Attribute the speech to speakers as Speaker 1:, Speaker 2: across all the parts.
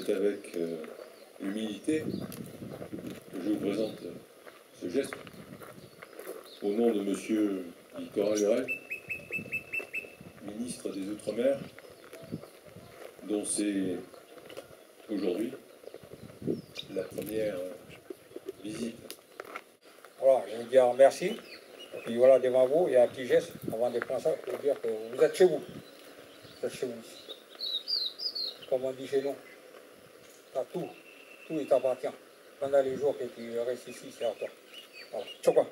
Speaker 1: C'est avec humilité que je vous présente ce geste au nom de M. Guy Corrales, ministre des Outre-mer, dont c'est aujourd'hui la première visite.
Speaker 2: Voilà, je vous dis merci. Et puis voilà, devant vous, il y a un petit geste avant de prendre ça pour dire que vous êtes chez vous. Vous êtes chez vous ici. Comme on dit chez nous, tout il t'appartient. Pendant les jours que tu restes ici, c'est à toi. Voilà. Tchokwa.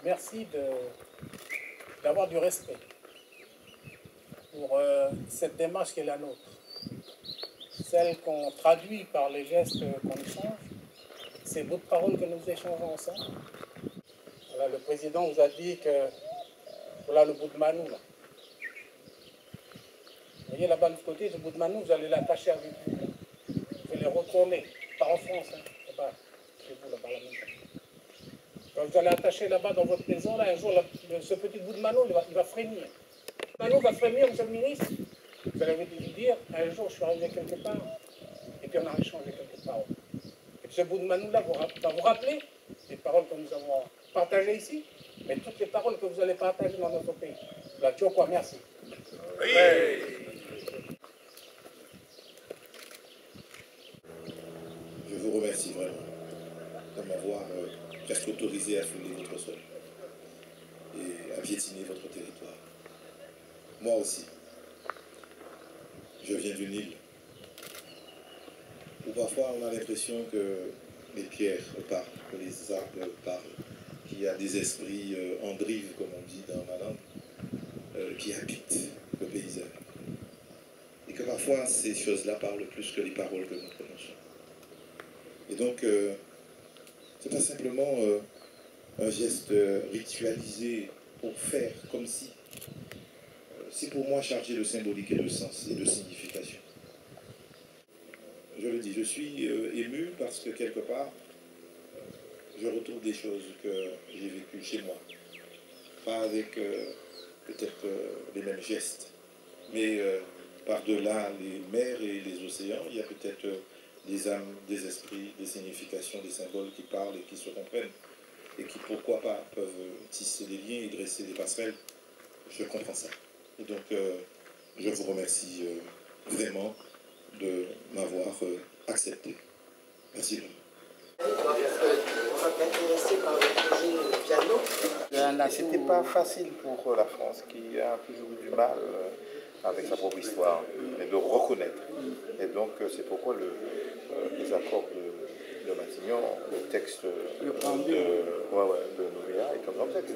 Speaker 3: Merci d'avoir du respect pour cette démarche qui est la nôtre. Celle qu'on traduit par les gestes qu'on échange, ces bouts de paroles que nous échangeons ensemble. Voilà, le président vous a dit que voilà le bout de Manou là. Vous voyez là-bas de l'autre côté, ce bout de Manou, vous allez l'attacher avec vous. Vous allez le retourner, pas en France, hein, là-bas, chez vous, là-bas, la maison. Quand vous allez attacher là-bas dans votre maison, là, un jour, ce petit bout de Manou, il va frémir. Manou va frémir, monsieur le ministre. Vous allez lui dire, un jour, je suis arrivé quelque part, et puis on a échangé quelques paroles. Et puis ce bout de Manou-là va vous rappeler les paroles que nous avons partagées ici, mais toutes les paroles que vous allez partager dans notre pays. La Tchokwa, merci. Oui.
Speaker 4: Je vous remercie vraiment de m'avoir presque autorisé à fouler votre sol et à piétiner votre territoire. Moi aussi, je viens d'une île où parfois on a l'impression que les pierres parlent, que les arbres parlent, qu'il y a des esprits en drive, comme on dit dans ma langue, qui habitent le paysage. Et que parfois ces choses-là parlent plus que les paroles que nous prononçons. Et donc, c'est pas simplement un geste ritualisé pour faire comme si. C'est pour moi chargé de symbolique et de sens et de signification. Je le dis, je suis ému parce que quelque part, je retrouve des choses que j'ai vécues chez moi. Pas avec peut-être les mêmes gestes, mais par-delà les mers et les océans, il y a peut-être des âmes, des esprits, des significations, des symboles qui parlent et qui se comprennent et qui, pourquoi pas, peuvent tisser des liens et dresser des passerelles. Je comprends ça. Et donc, je vous remercie vraiment de m'avoir accepté. Merci.
Speaker 5: C'était pas facile pour la France, qui a toujours eu du mal avec sa propre histoire, mais de reconnaître. Et donc, c'est pourquoi les accords de Matignon, le texte de Nouméa est un grand texte,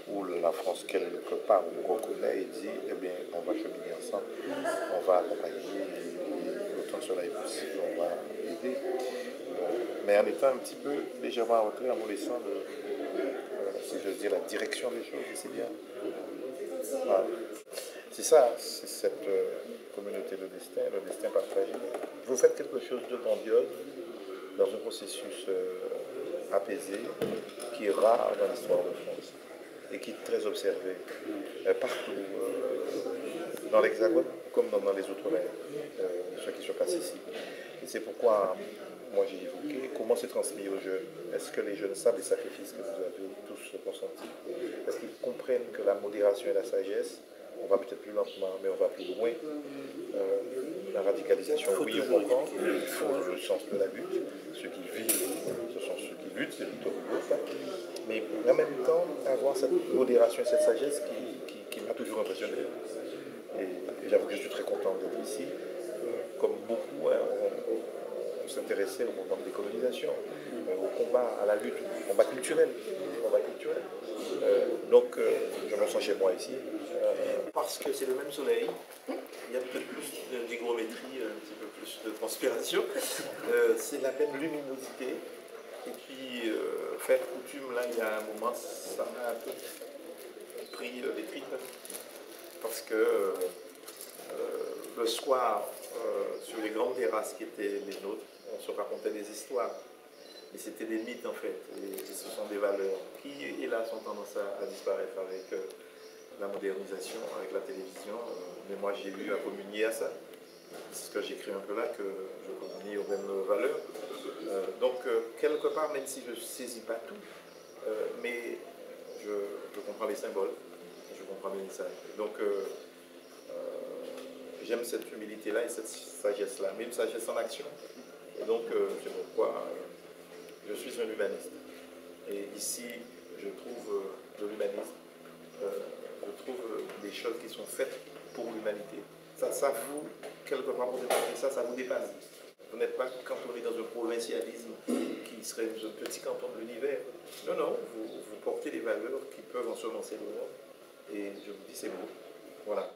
Speaker 5: où la France, quelque part, reconnaît et dit, eh bien, on va cheminer ensemble, on va accompagner autant que cela est possible, on va aider. Mais en étant un petit peu légèrement en retrait, en vous laissant, si je veux dire, la direction des choses, et c'est bien. Voilà. C'est ça, c'est cette communauté de destin, le destin partagé. Vous faites quelque chose de grandiose dans un processus apaisé, qui est rare dans l'histoire de France et qui est très observé partout, dans l'Hexagone comme dans les Outre-mer, ce qui se passe ici. Et c'est pourquoi moi j'ai évoqué comment c'est transmis aux jeunes. Est-ce que les jeunes savent les sacrifices que vous avez tous consentis? Est-ce qu'ils comprennent que la modération et la sagesse on va peut-être plus lentement, mais on va plus loin. La radicalisation, oui, on comprend, il faut le sens de la lutte. Ceux qui vivent, ce sont ceux qui luttent, c'est Victor Hugo, ça. Mais en même temps, avoir cette modération et cette sagesse qui m'a toujours impressionné. Et j'avoue que je suis très content d'être ici. Comme beaucoup, hein, on s'intéressait au mouvement de décolonisation, au combat, à la lutte, au combat culturel. Donc, je me sens chez moi ici.
Speaker 6: Parce que c'est le même soleil, il y a peut-être plus d'hygrométrie, un petit peu plus de transpiration.
Speaker 5: C'est la même luminosité. Et puis, faire coutume, là, il y a un moment, ça m'a un peu pris les tripes. Parce que le soir, sur les grandes terrasses qui étaient les nôtres, on se racontait des histoires. Mais c'était des mythes en fait, et ce sont des valeurs qui, hélas, ont tendance à disparaître avec la modernisation, avec la télévision. Mais moi, j'ai eu à communier à ça. C'est ce que j'écris un peu là, que je communie aux mêmes valeurs. Donc, quelque part, même si je ne saisis pas tout, mais je comprends les symboles, je comprends les messages. Donc, j'aime cette humilité-là et cette sagesse-là, mais une sagesse en action. Et donc, c'est pourquoi je suis un humaniste. Et ici, je trouve de l'humanisme, je trouve des choses qui sont faites pour l'humanité. Ça vous, quelque part, pour démontrer ça, ça vous dépasse. Vous n'êtes pas cantonné dans un provincialisme qui serait un petit canton de l'univers. Non, non, vous portez des valeurs qui peuvent ensemencer le monde. Et je vous dis, c'est beau. Voilà.